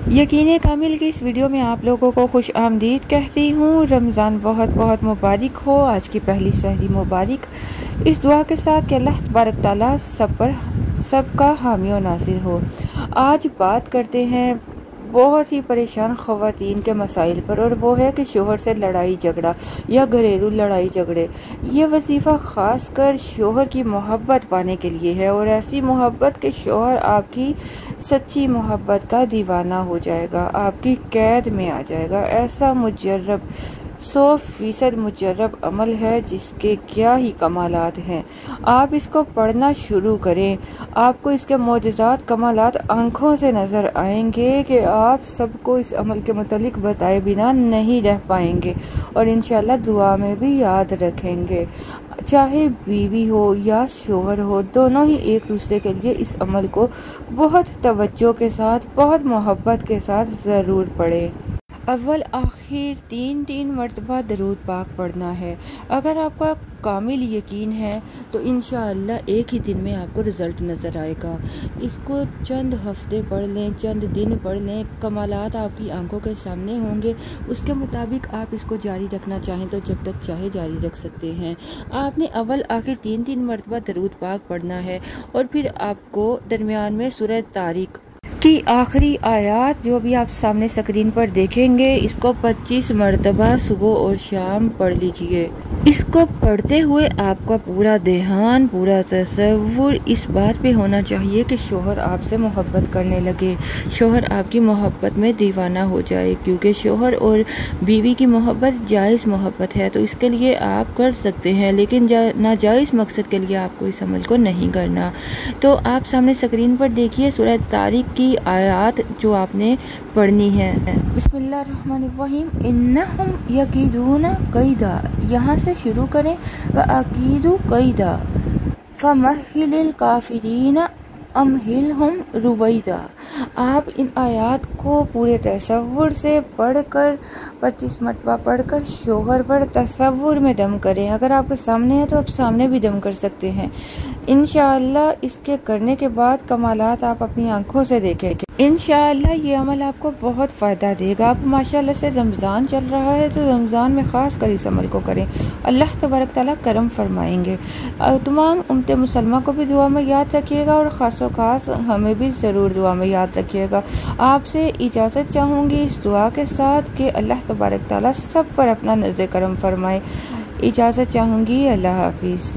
यकीन कामिल की इस वीडियो में आप लोगों को खुश आमदीद कहती हूँ। रमज़ान बहुत बहुत मुबारक हो। आज की पहली सहरी मुबारक। इस दुआ के साथ कि अल्लाह तबारक ताला सबका हामी और नासिर हो। आज बात करते हैं बहुत ही परेशान ख़वातीन के मसाइल पर, और वो है कि शोहर से लड़ाई झगड़ा या घरेलू लड़ाई झगड़े। ये वजीफ़ा ख़ास कर शोहर की मोहब्बत पाने के लिए है, और ऐसी मोहब्बत के शोहर आपकी सच्ची मोहब्बत का दीवाना हो जाएगा, आपकी कैद में आ जाएगा। ऐसा मुजर्रब 100% मुजर्रब अमल है जिसके क्या ही कमालात हैं। आप इसको पढ़ना शुरू करें, आपको इसके मोजज़ात कमालात आंखों से नज़र आएंगे कि आप सबको इस अमल के मुतालिक बताए बिना नहीं रह पाएंगे, और इंशाल्लाह दुआ में भी याद रखेंगे। चाहे बीवी हो या शोहर हो, दोनों ही एक दूसरे के लिए इस अमल को बहुत तवज्जो के साथ, बहुत मोहब्बत के साथ ज़रूर पढ़ें। अव्वल आखिर 3 मरतबा दरूद पाक पढ़ना है। अगर आपका कामिल यकीन है तो इंशाअल्लाह एक ही दिन में आपको रिज़ल्ट नज़र आएगा। इसको चंद हफ्ते पढ़ लें, चंद दिन पढ़ लें, कमालात आपकी आंखों के सामने होंगे। उसके मुताबिक आप इसको जारी रखना चाहें तो जब तक चाहे जारी रख सकते हैं। आपने अव्वल आखिर 3 मरतबा दरूद पाक पढ़ना है, और फिर आपको दरमियान में सूरह तारिक की आखिरी आयत जो भी आप सामने स्क्रीन पर देखेंगे, इसको 25 मरतबा सुबह और शाम पढ़ लीजिए। इसको पढ़ते हुए आपका पूरा ध्यान, पूरा तसव्वुर इस बात पे होना चाहिए कि शोहर आपसे मोहब्बत करने लगे, शोहर आपकी मोहब्बत में दीवाना हो जाए। क्योंकि शोहर और बीवी की मोहब्बत जायज़ मोहब्बत है, तो इसके लिए आप कर सकते हैं, लेकिन नाजायज़ मकसद के लिए आपको इस अमल को नहीं करना। तो आप सामने स्क्रीन पर देखिए सूरह तारिक की आयत जो आपने पढ़नी है। बिस्मिल्लाहिर्रहमानिर्रहीम। इन्नहुम यकीदूना कैदा, यहाँ से शुरू करें। व अकीदू कैदा फमहिलिल काफिरीना अमहिलहुम रुवैदा। आप इन आयात को पूरे तसव्वुर से पढ़कर 25 मरतबा पढ़कर शोहर पर तसव्वुर में दम करें। अगर आपके सामने है तो आप सामने भी दम कर सकते हैं। इंशाअल्लाह इसके करने के बाद कमालात आप अपनी आंखों से देखेंगे। इंशाअल्लाह ये अमल आपको बहुत फ़ायदा देगा। आप माशाअल्लाह से रमज़ान चल रहा है तो रमज़ान में ख़ास कर इस अमल को करें, अल्लाह तबारक ताला करम फरमाएंगे। तमाम उम्मत मुसलमान को भी दुआ में याद रखिएगा, और ख़ासो ख़ास हमें भी ज़रूर दुआ में याद रखिएगा। आपसे इजाज़त चाहूँगी इस दुआ के साथ कि अल्लाह तबारक ताला सब पर अपना नज़र करम फरमाए। इजाज़त चाहूँगी। अल्लाह हाफिज़।